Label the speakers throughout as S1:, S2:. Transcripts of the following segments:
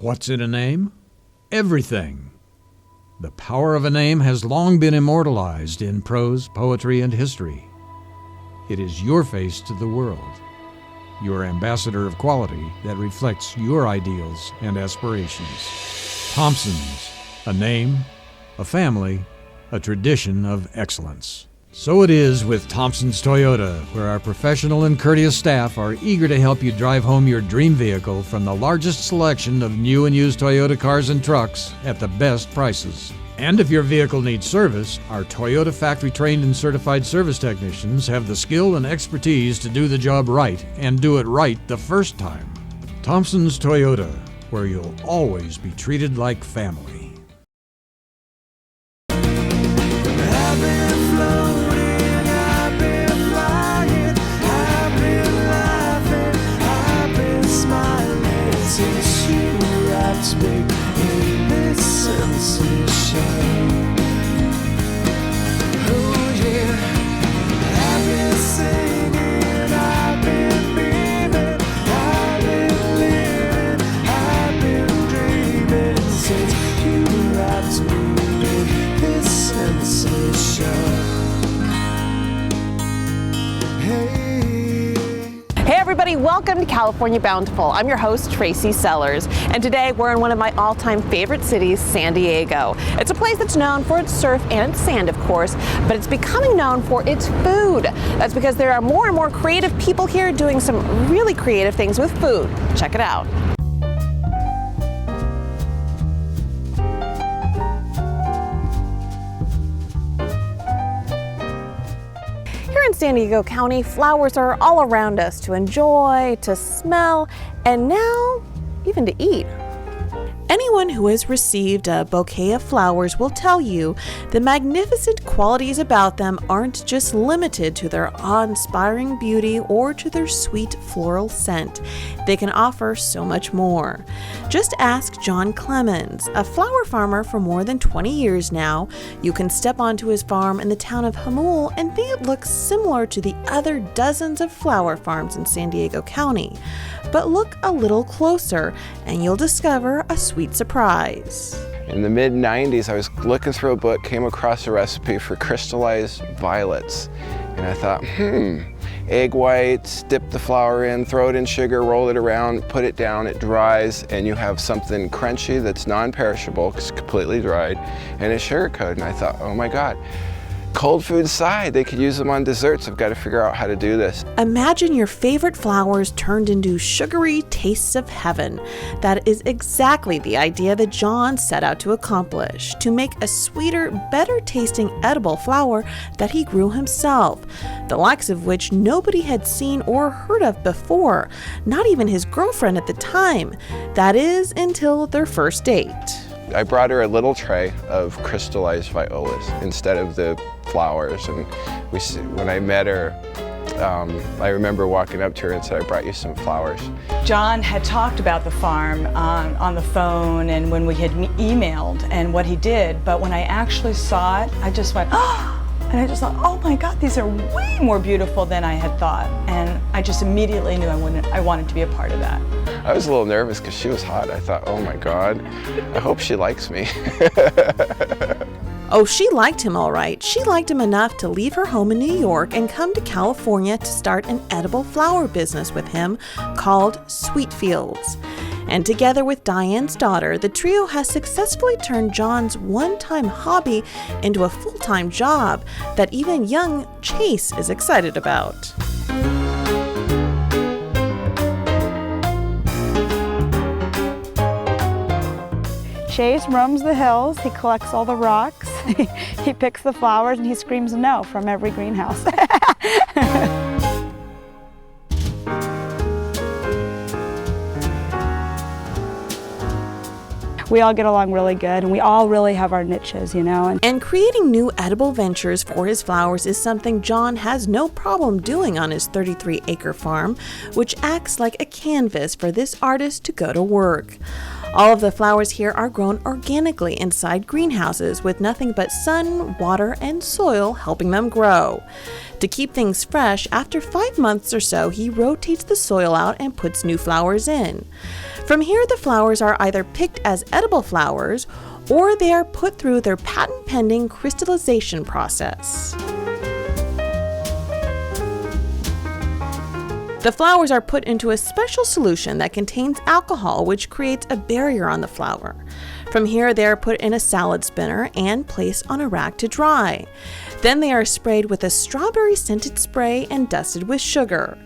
S1: What's in a name? Everything. The power of a name has long been immortalized in prose, poetry, and history. It is your face to the world, your ambassador of quality that reflects your ideals and aspirations. Thompson's, a name, a family, a tradition of excellence. So it is with Thompson's Toyota, where our professional and courteous staff are eager to help you drive home your dream vehicle from the largest selection of new and used Toyota cars and trucks at the best prices. And if your vehicle needs service, our Toyota factory-trained and certified service technicians have the skill and expertise to do the job right and do it right the first time. Thompson's Toyota, where you'll always be treated like family.
S2: Welcome to California Bountiful. I'm your host, Tracy Sellers, and today we're in one of my all-time favorite cities, San Diego. It's a place that's known for its surf and its sand, of course, but it's becoming known for its food. That's because there are more and more creative people here doing some really creative things with food. Check it out. In San Diego County, flowers are all around us to enjoy, to smell, and now even to eat. Anyone who has received a bouquet of flowers will tell you the magnificent qualities about them aren't just limited to their awe-inspiring beauty or to their sweet floral scent. They can offer so much more. Just ask John Clemens, a flower farmer for more than 20 years now. You can step onto his farm in the town of Jamul and think it looks similar to the other dozens of flower farms in San Diego County. But look a little closer and you'll discover a sweet surprise.
S3: In the mid-90s, I was looking through a book, came across a recipe for crystallized violets. And I thought, egg whites, dip the flour in, throw it in sugar, roll it around, put it down, it dries, and you have something crunchy that's non-perishable, it's completely dried, and it's sugar-coated. And I thought, oh my God. Cold food aside, they could use them on desserts. I've got to figure out how to do this.
S2: Imagine your favorite flowers turned into sugary tastes of heaven. That is exactly the idea that John set out to accomplish, to make a sweeter, better tasting edible flower that he grew himself, the likes of which nobody had seen or heard of before, not even his girlfriend at the time. That is, until their first date.
S3: I brought her a little tray of crystallized violas instead of the flowers, and when I met her, I remember walking up to her and said, I brought you some flowers.
S4: John had talked about the farm on the phone and when we had emailed and what he did, but when I actually saw it, I just went, oh! And I just thought, oh my God, these are way more beautiful than I had thought. And I just immediately knew I wanted to be a part of that.
S3: I was a little nervous because she was hot. I thought, oh my God, I hope she likes me.
S2: Oh, she liked him all right. She liked him enough to leave her home in New York and come to California to start an edible flower business with him called Sweet Fields. And together with Diane's daughter, the trio has successfully turned John's one-time hobby into a full-time job that even young Chase is excited about.
S5: Chase roams the hills, he collects all the rocks, he picks the flowers, and he screams no from every greenhouse. We all get along really good, and we all really have our niches, you know.
S2: And creating new edible ventures for his flowers is something John has no problem doing on his 33-acre farm, which acts like a canvas for this artist to go to work. All of the flowers here are grown organically inside greenhouses with nothing but sun, water, and soil helping them grow. To keep things fresh, after 5 months or so, he rotates the soil out and puts new flowers in. From here, the flowers are either picked as edible flowers or they are put through their patent-pending crystallization process. The flowers are put into a special solution that contains alcohol, which creates a barrier on the flower. From here, they are put in a salad spinner and placed on a rack to dry. Then they are sprayed with a strawberry-scented spray and dusted with sugar.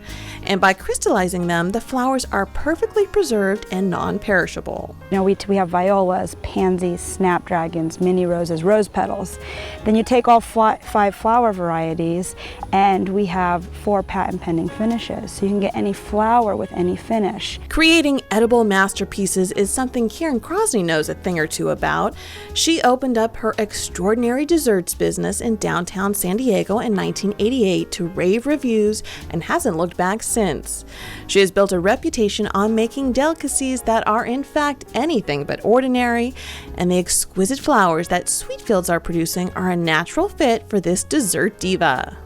S2: And by crystallizing them, the flowers are perfectly preserved and non-perishable.
S5: You know, we have violas, pansies, snapdragons, mini roses, rose petals. Then you take all 5 flower varieties, and we have 4 patent-pending finishes. So you can get any flower with any finish.
S2: Creating edible masterpieces is something Karen Crosney knows a thing or two about. She opened up her extraordinary desserts business in downtown San Diego in 1988 to rave reviews and hasn't looked back since. She has built a reputation on making delicacies that are in fact anything but ordinary, and the exquisite flowers that Sweetfields are producing are a natural fit for this dessert diva.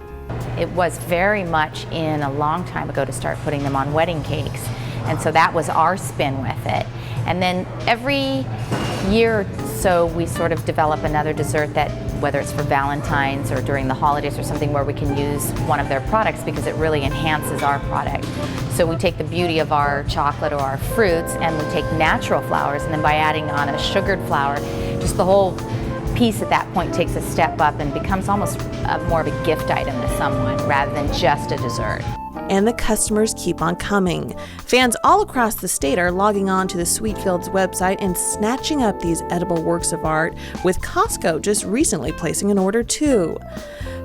S6: It was very much in a long time ago to start putting them on wedding cakes, and so that was our spin with it. And then every year or so we sort of develop another dessert that, whether it's for Valentine's or during the holidays or something, where we can use one of their products because it really enhances our product. So we take the beauty of our chocolate or our fruits and we take natural flowers, and then by adding on a sugared flower, just the whole piece at that point takes a step up and becomes almost more of a gift item to someone rather than just a dessert.
S2: And the customers keep on coming. Fans all across the state are logging on to the Sweetfields website and snatching up these edible works of art, with Costco just recently placing an order too.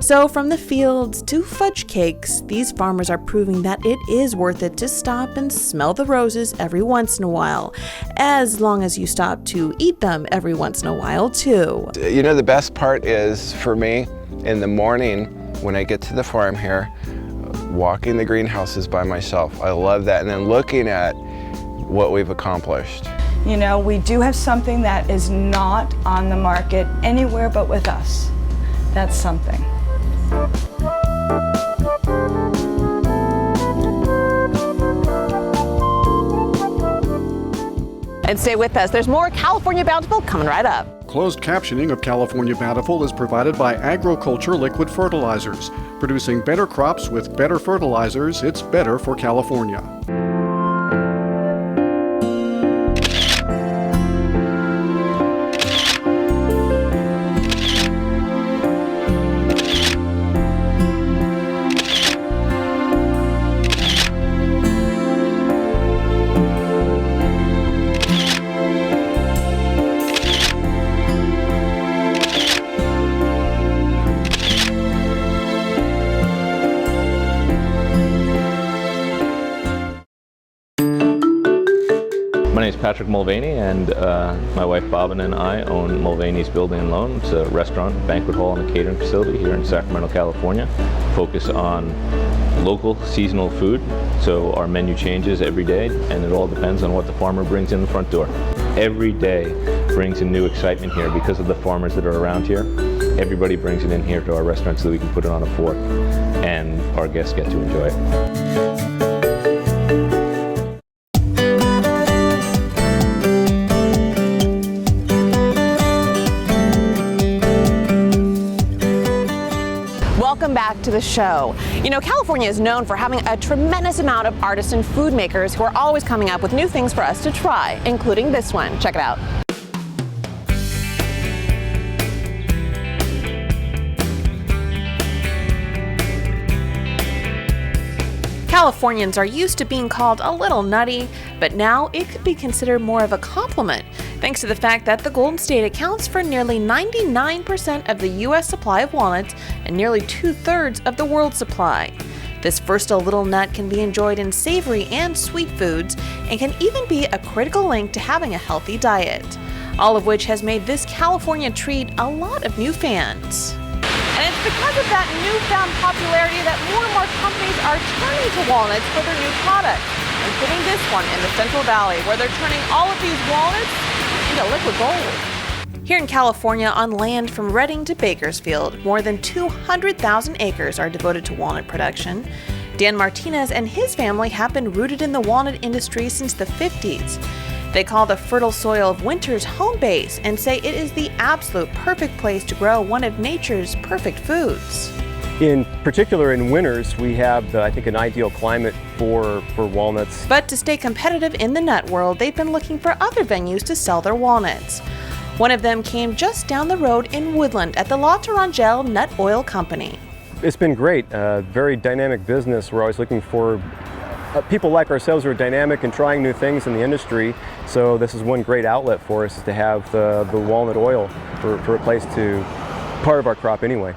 S2: So from the fields to fudge cakes, these farmers are proving that it is worth it to stop and smell the roses every once in a while, as long as you stop to eat them every once in a while too.
S3: You know, the best part is for me in the morning when I get to the farm here, walking the greenhouses by myself. I love that. And then looking at what we've accomplished.
S4: You know, we do have something that is not on the market anywhere but with us. That's something.
S2: And stay with us. There's more California Bountiful coming right up.
S7: Closed captioning of California Bountiful is provided by Agriculture Liquid Fertilizers. Producing better crops with better fertilizers, it's better for California.
S8: My name is Patrick Mulvaney, and my wife Bobbin and I own Mulvaney's Building and Loan. It's a restaurant, banquet hall, and a catering facility here in Sacramento, California. Focus on local seasonal food, so our menu changes every day, and it all depends on what the farmer brings in the front door. Every day brings a new excitement here because of the farmers that are around here. Everybody brings it in here to our restaurant so that we can put it on a fork, and our guests get to enjoy it.
S2: Welcome back to the show. You know, California is known for having a tremendous amount of artisan food makers who are always coming up with new things for us to try, including this one. Check it out. Californians are used to being called a little nutty, but now it could be considered more of a compliment, thanks to the fact that the Golden State accounts for nearly 99% of the U.S. supply of walnuts and nearly 2/3 of the world's supply. This versatile little nut can be enjoyed in savory and sweet foods and can even be a critical link to having a healthy diet, all of which has made this California treat a lot of new fans. And it's because of that newfound popularity that more and more companies are turning to walnuts for their new products. In including this one in the Central Valley, where they're turning all of these walnuts into liquid gold. Here in California, on land from Redding to Bakersfield, more than 200,000 acres are devoted to walnut production. Dan Martinez and his family have been rooted in the walnut industry since the 50s. They call the fertile soil of winters home base and say it is the absolute perfect place to grow one of nature's perfect foods.
S9: In particular, in winters, we have, I think, an ideal climate for walnuts.
S2: But to stay competitive in the nut world, they've been looking for other venues to sell their walnuts. One of them came just down the road in Woodland at the La Tourangelle Nut Oil Company.
S9: It's been great, very dynamic business. We're always looking for people like ourselves who are dynamic and trying new things in the industry. So this is one great outlet for us to have the walnut oil for a place to, part of our crop anyway.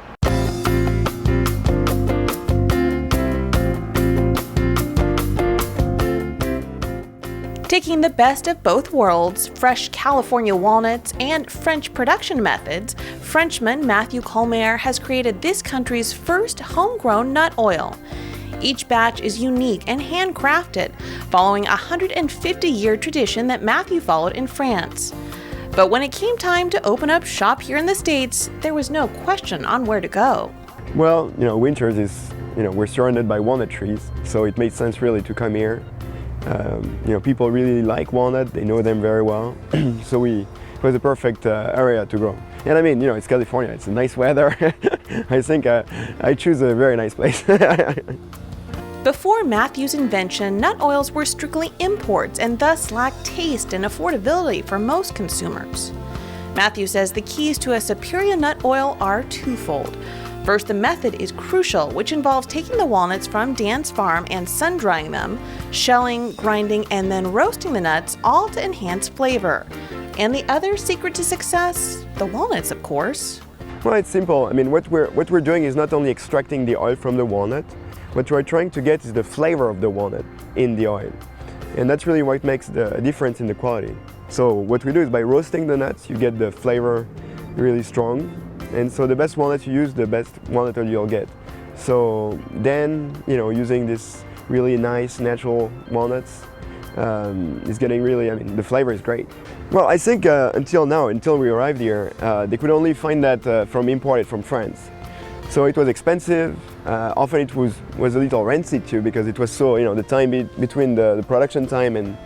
S2: Taking the best of both worlds, fresh California walnuts and French production methods, Frenchman Matthew Colmaire has created this country's first homegrown nut oil. Each batch is unique and handcrafted, following a 150-year tradition that Matthew followed in France. But when it came time to open up shop here in the States, there was no question on where to go.
S10: Well, winters is, we're surrounded by walnut trees, so it made sense really to come here. People really like walnut, they know them very well, so it was a perfect area to grow. And I mean, it's California, it's a nice weather. I think I choose a very nice place.
S2: Before Matthew's invention, nut oils were strictly imports and thus lacked taste and affordability for most consumers. Matthew says the keys to a superior nut oil are twofold. First, the method is crucial, which involves taking the walnuts from Dan's farm and sun-drying them, shelling, grinding, and then roasting the nuts, all to enhance flavor. And the other secret to success? The walnuts, of course.
S10: Well, it's simple. I mean, what we're doing is not only extracting the oil from the walnut, what we're trying to get is the flavor of the walnut in the oil. And that's really what makes the difference in the quality. So what we do is by roasting the nuts, you get the flavor really strong. And so the best walnut you use, the best walnut oil you'll get. So then, using this really nice natural walnuts is getting really, the flavor is great. Well, I think until we arrived here, they could only find that imported from France. So it was expensive. Often it was a little rancid too, because it was so, the time between the production time and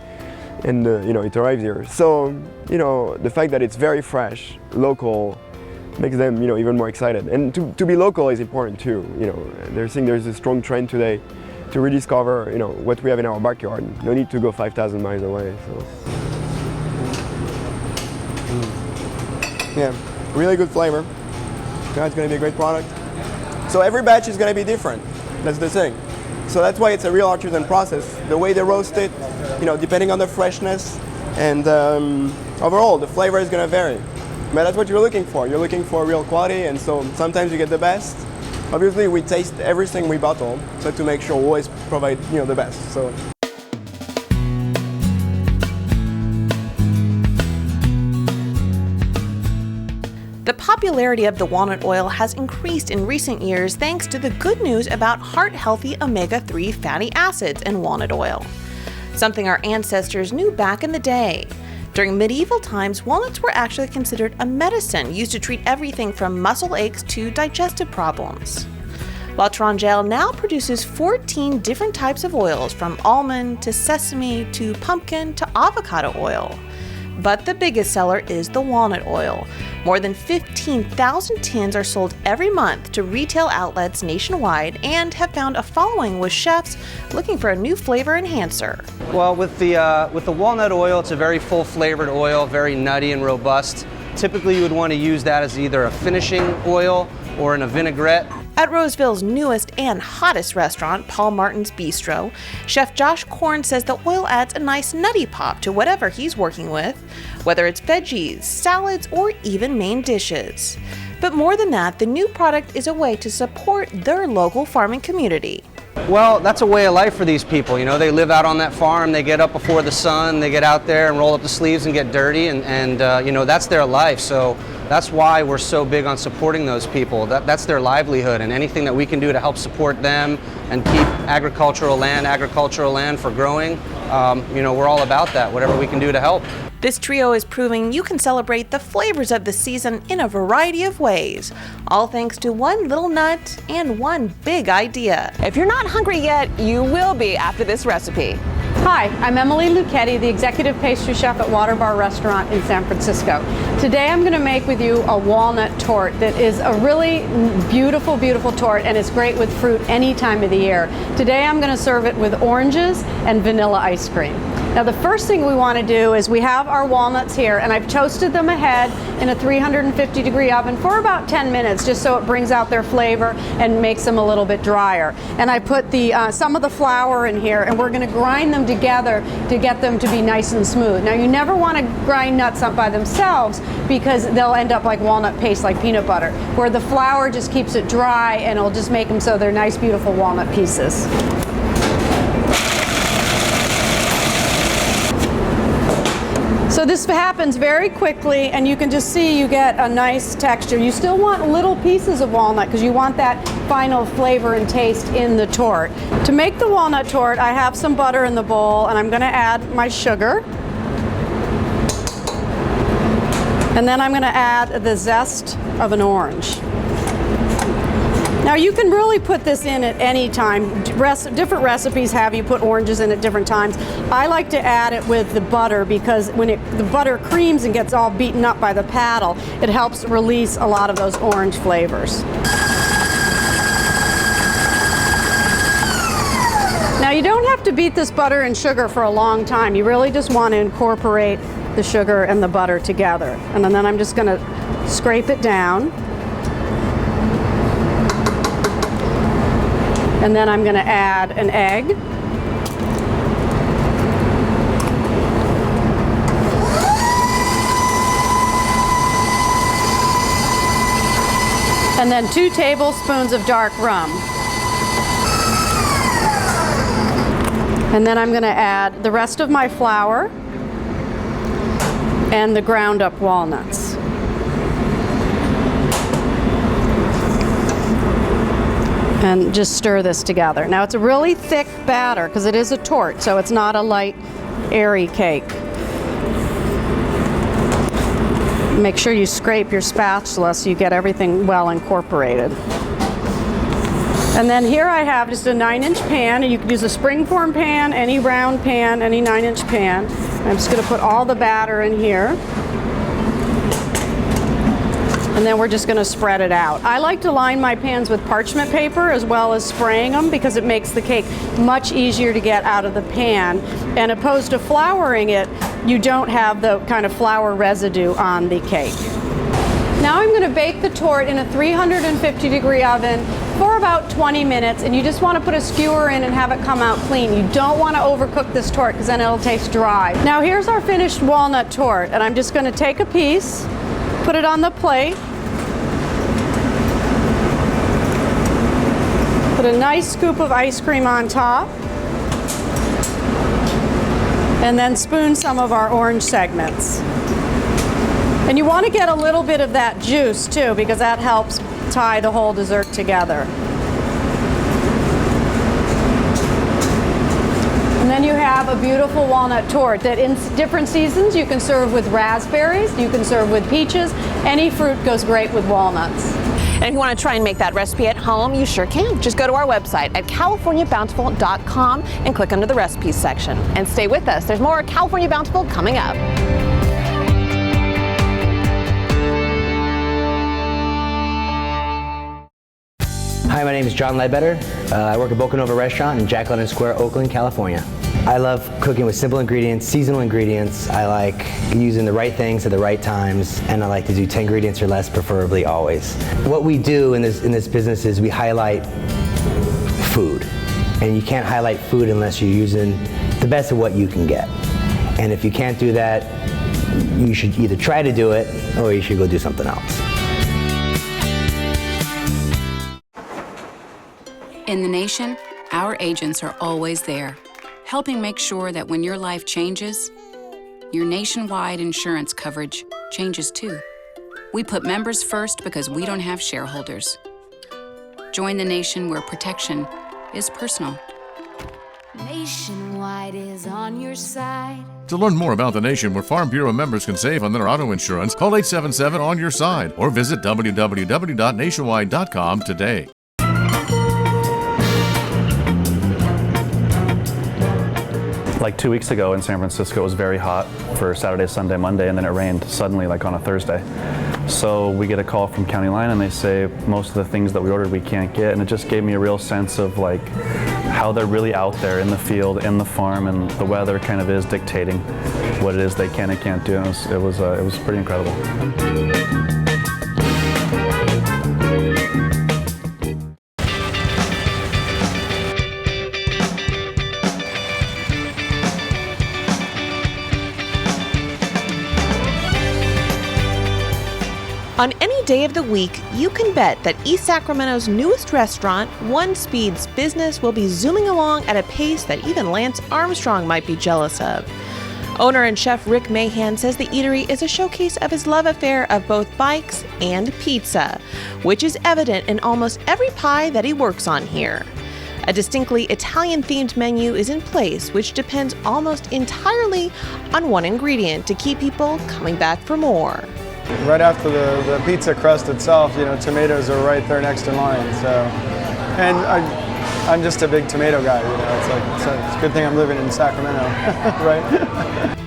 S10: it arrives here. So, the fact that it's very fresh, local, makes them, even more excited. And to be local is important too. There's a strong trend today to rediscover, what we have in our backyard. No need to go 5,000 miles away. So, yeah, really good flavor. It's going to be a great product. So every batch is going to be different. That's the thing. So that's why it's a real artisan process. The way they roast it, depending on the freshness, and overall the flavor is going to vary. But that's what you're looking for. You're looking for real quality, and so sometimes you get the best. Obviously, we taste everything we bottle, so to make sure we always provide, the best. So.
S2: The popularity of the walnut oil has increased in recent years thanks to the good news about heart-healthy omega-3 fatty acids in walnut oil, something our ancestors knew back in the day. During medieval times, walnuts were actually considered a medicine used to treat everything from muscle aches to digestive problems. La Tourangelle now produces 14 different types of oils, from almond to sesame to pumpkin to avocado oil. But the biggest seller is the walnut oil. More than 15,000 tins are sold every month to retail outlets nationwide and have found a following with chefs looking for a new flavor enhancer.
S11: Well, with the walnut oil, it's a very full flavored oil, very nutty and robust. Typically you would want to use that as either a finishing oil or in a vinaigrette.
S2: At Roseville's newest and hottest restaurant, Paul Martin's Bistro, Chef Josh Korn says the oil adds a nice nutty pop to whatever he's working with, whether it's veggies, salads, or even main dishes. But more than that, the new product is a way to support their local farming community.
S11: Well, that's a way of life for these people. They live out on that farm, they get up before the sun, they get out there and roll up the sleeves and get dirty, and that's their life. So that's why we're so big on supporting those people. That's their livelihood, and anything that we can do to help support them and keep agricultural land for growing we're all about that, whatever we can do to help.
S2: This trio is proving you can celebrate the flavors of the season in a variety of ways, all thanks to one little nut and one big idea.
S12: If you're not hungry yet, you will be after this recipe.
S13: Hi, I'm Emily Lucchetti, the Executive Pastry Chef at Water Bar Restaurant in San Francisco. Today I'm going to make with you a walnut tort that is a really beautiful, beautiful tort, and it's great with fruit any time of the year. Today I'm going to serve it with oranges and vanilla ice cream. Now the first thing we want to do is we have our walnuts here, and I've toasted them ahead in a 350-degree oven for about 10 minutes just so it brings out their flavor and makes them a little bit drier. And I put some of the flour in here, and we're going to grind them together to get them to be nice and smooth. Now you never want to grind nuts up by themselves because they'll end up like walnut paste, like peanut butter, where the flour just keeps it dry and it'll just make them so they're nice, beautiful walnut pieces. So this happens very quickly, and you can just see you get a nice texture. You still want little pieces of walnut because you want that final flavor and taste in the tort. To make the walnut tort, I have some butter in the bowl, and I'm going to add my sugar. And then I'm going to add the zest of an orange. Now you can really put this in at any time. Different recipes have you put oranges in at different times. I like to add it with the butter because when the butter creams and gets all beaten up by the paddle, it helps release a lot of those orange flavors. Now you don't have to beat this butter and sugar for a long time. You really just want to incorporate the sugar and the butter together. And then I'm just going to scrape it down. And then I'm going to add an egg. And then 2 tablespoons of dark rum. And then I'm going to add the rest of my flour and the ground up walnuts. And just stir this together. Now it's a really thick batter because it is a tort, so it's not a light, airy cake. Make sure you scrape your spatula so you get everything well incorporated. And then here I have just a 9-inch pan, and you can use a springform pan, any round pan, any 9-inch pan. I'm just going to put all the batter in here. And then we're just going to spread it out. I like to line my pans with parchment paper as well as spraying them because it makes the cake much easier to get out of the pan. And opposed to flouring it, you don't have the kind of flour residue on the cake. Now I'm going to bake the tort in a 350-degree oven for about 20 minutes, and you just want to put a skewer in and have it come out clean. You don't want to overcook this tort because then it'll taste dry. Now here's our finished walnut tort, and I'm just going to take a piece, put it on the plate, put a nice scoop of ice cream on top, and then spoon some of our orange segments. And you want to get a little bit of that juice too, because that helps tie the whole dessert together. And then you have a beautiful walnut tort that in different seasons you can serve with raspberries, you can serve with peaches. Any fruit goes great with walnuts.
S12: And if you want to try and make that recipe at home, you sure can. Just go to our website at californiabountiful.com and click under the recipes section. And stay with us. There's more California Bountiful coming up.
S14: Hi, my name is John Ledbetter. I work at Boca Nova Restaurant in Jack London Square, Oakland, California. I love cooking with simple ingredients, seasonal ingredients. I like using the right things at the right times, and I like to do 10 ingredients or less, preferably always. What we do in this business is we highlight food, and you can't highlight food unless you're using the best of what you can get. And if you can't do that, you should either try to do it or you should go do something else.
S15: In the nation, our agents are always there, helping make sure that when your life changes, your nationwide insurance coverage changes too. We put members first because we don't have shareholders. Join the nation where protection is personal.
S16: Nationwide is on your side.
S17: To learn more about the nation where Farm Bureau members can save on their auto insurance, call 877-ON-YOUR-SIDE or visit www.nationwide.com today.
S18: Like 2 weeks ago in San Francisco, it was very hot for Saturday, Sunday, Monday, and then it rained suddenly like on a Thursday. So we get a call from County Line and they say most of the things that we ordered we can't get, and it just gave me a real sense of like how they're really out there in the field, in the farm, and the weather kind of is dictating what it is they can and can't do. And it was pretty incredible.
S2: On any day of the week, you can bet that East Sacramento's newest restaurant, One Speed's business, will be zooming along at a pace that even Lance Armstrong might be jealous of. Owner and chef Rick Mahan says the eatery is a showcase of his love affair of both bikes and pizza, which is evident in almost every pie that he works on here. A distinctly Italian-themed menu is in place, which depends almost entirely on one ingredient to keep people coming back for more.
S19: Right after the pizza crust itself, you know, tomatoes are right there next in line. So, and I'm just a big tomato guy. You know, it's a good thing I'm living in Sacramento, right?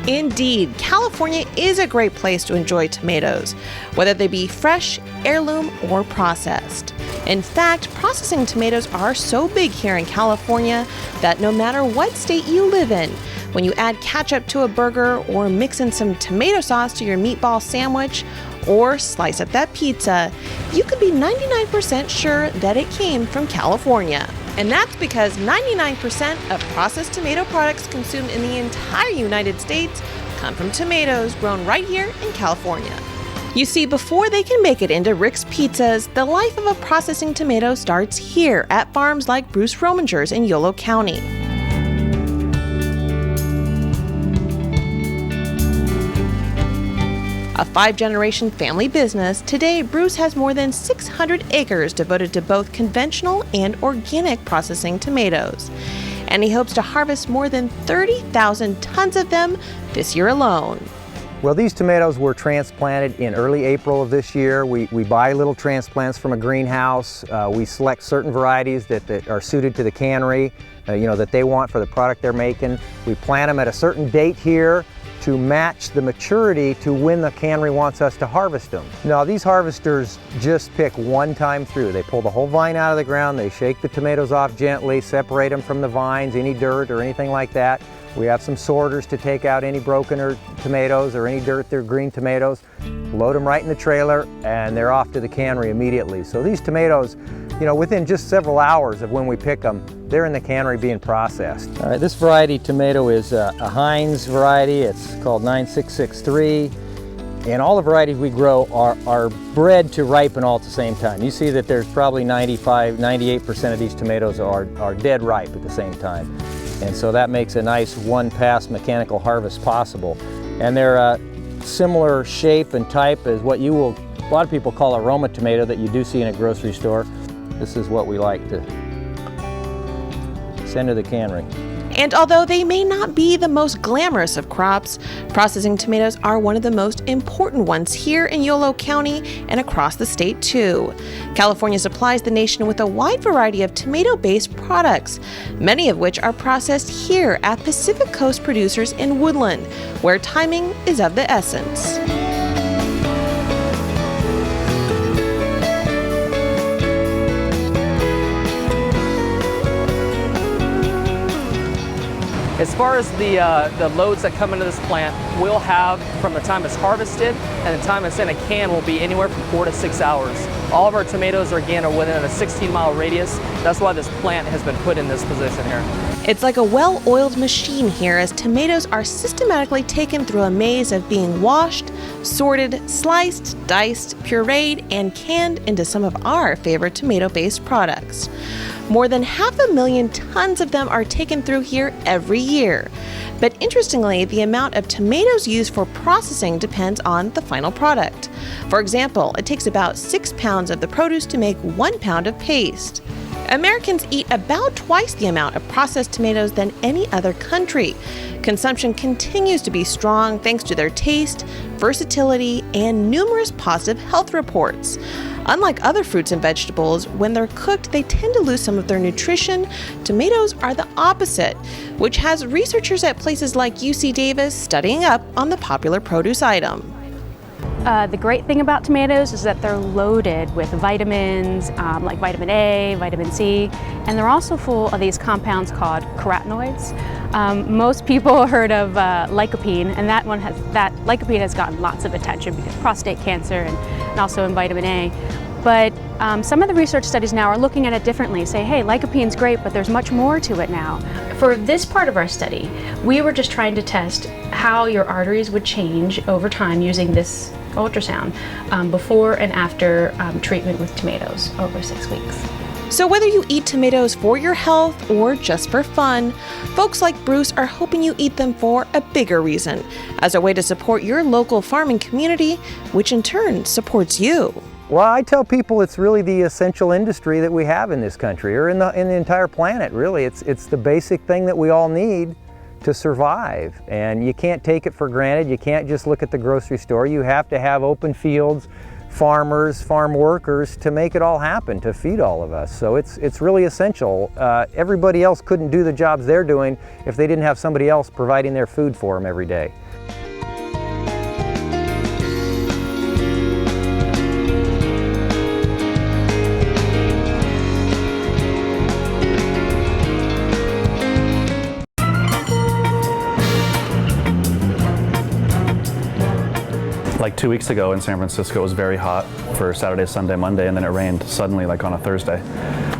S2: Indeed, California is a great place to enjoy tomatoes, whether they be fresh, heirloom, or processed. In fact, processing tomatoes are so big here in California that no matter what state you live in, when you add ketchup to a burger or mix in some tomato sauce to your meatball sandwich or slice up that pizza, you could be 99% sure that it came from California. And that's because 99% of processed tomato products consumed in the entire United States come from tomatoes grown right here in California. You see, before they can make it into Rick's Pizzas, the life of a processing tomato starts here at farms like Bruce Rominger's in Yolo County. A 5-generation family business, today Bruce has more than 600 acres devoted to both conventional and organic processing tomatoes. And he hopes to harvest more than 30,000 tons of them this year alone.
S20: Well, these tomatoes were transplanted in early April of this year. We buy little transplants from a greenhouse. We select certain varieties that are suited to the cannery, that they want for the product they're making. We plant them at a certain date here to match the maturity to when the cannery wants us to harvest them. Now, these harvesters just pick one time through. They pull the whole vine out of the ground, they shake the tomatoes off gently, separate them from the vines, any dirt or anything like that. We have some sorters to take out any broken tomatoes or any dirt, they're green tomatoes. Load them right in the trailer and they're off to the cannery immediately. So these tomatoes, within just several hours of when we pick them, they're in the cannery being processed. All right, this variety tomato is a Heinz variety. It's called 9663. And all the varieties we grow are bred to ripen all at the same time. You see that there's probably 98% of these tomatoes are dead ripe at the same time. And so that makes a nice one-pass mechanical harvest possible. And they're a similar shape and type as what a lot of people call a Roma tomato that you do see in a grocery store. This is what we like to send to the cannery.
S2: And although they may not be the most glamorous of crops, processing tomatoes are one of the most important ones here in Yolo County and across the state too. California supplies the nation with a wide variety of tomato-based products, many of which are processed here at Pacific Coast Producers in Woodland, where timing is of the essence.
S21: As far as the loads that come into this plant, we'll have from the time it's harvested and the time it's in a can will be anywhere from 4 to 6 hours. All of our tomatoes are within a 16-mile radius. That's why this plant has been put in this position here.
S2: It's like a well-oiled machine here as tomatoes are systematically taken through a maze of being washed, sorted, sliced, diced, pureed, and canned into some of our favorite tomato-based products. More than 500,000 tons of them are taken through here every year. But interestingly, the amount of tomatoes used for processing depends on the final product. For example, it takes about 6 pounds of the produce to make 1 pound of paste. Americans eat about twice the amount of processed tomatoes than any other country. Consumption continues to be strong thanks to their taste, versatility, and numerous positive health reports. Unlike other fruits and vegetables, when they're cooked, they tend to lose some of their nutrition. Tomatoes are the opposite, which has researchers at places like UC Davis studying up on the popular produce item.
S1: The great thing about tomatoes is that they're loaded with vitamins like vitamin A, vitamin C, and they're also full of these compounds called carotenoids. Most people heard of lycopene, and that lycopene has gotten lots of attention because of prostate cancer and also in vitamin A. But some of the research studies now are looking at it differently, say, hey, lycopene's great, but there's much more to it now. For this part of our study, we were just trying to test how your arteries would change over time using this ultrasound before and after treatment with tomatoes over 6 weeks.
S2: So whether you eat tomatoes for your health or just for fun, folks like Bruce are hoping you eat them for a bigger reason, as a way to support your local farming community, which in turn supports you.
S20: Well, I tell people it's really the essential industry that we have in this country, or in the entire planet, really. It's the basic thing that we all need to survive, and you can't take it for granted. You can't just look at the grocery store. You have to have open fields, farmers, farm workers to make it all happen, to feed all of us. So it's really essential. Everybody else couldn't do the jobs they're doing if they didn't have somebody else providing their food for them every day.
S18: Like 2 weeks ago in San Francisco, it was very hot for Saturday, Sunday, Monday, and then it rained suddenly like on a Thursday.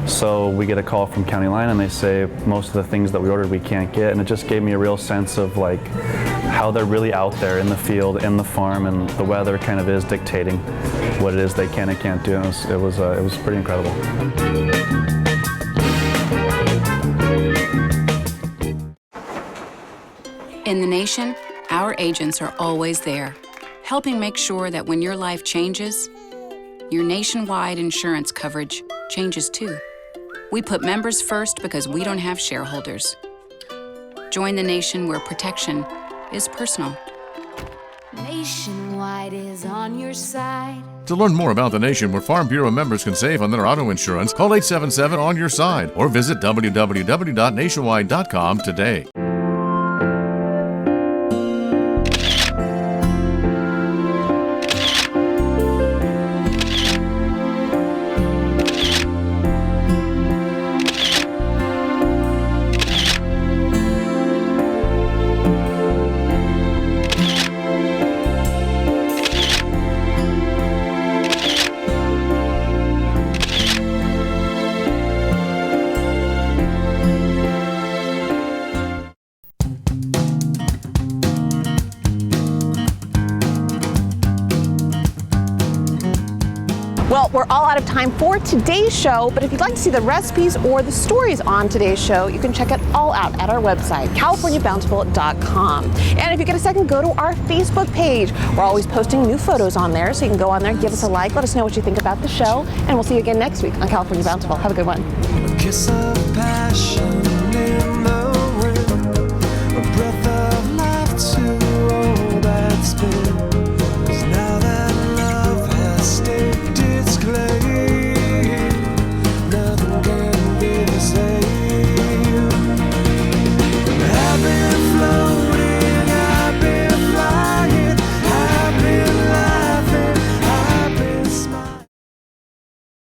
S18: So we get a call from County Line and they say most of the things that we ordered we can't get, and it just gave me a real sense of like how they're really out there in the field, in the farm, and the weather kind of is dictating what it is they can and can't do. And it was pretty incredible.
S15: In the nation, our agents are always there, helping make sure that when your life changes, your nationwide insurance coverage changes too. We put members first because we don't have shareholders. Join the nation where protection is personal.
S16: Nationwide is on your side.
S17: To learn more about the nation where Farm Bureau members can save on their auto insurance, call 877-ON-YOUR-SIDE or visit www.nationwide.com today.
S12: Well, we're all out of time for today's show, but if you'd like to see the recipes or the stories on today's show, you can check it all out at our website, californiabountiful.com. And if you get a second, go to our Facebook page. We're always posting new photos on there, so you can go on there, give us a like, let us know what you think about the show, and we'll see you again next week on California Bountiful. Have a good one.
S22: A kiss of passion.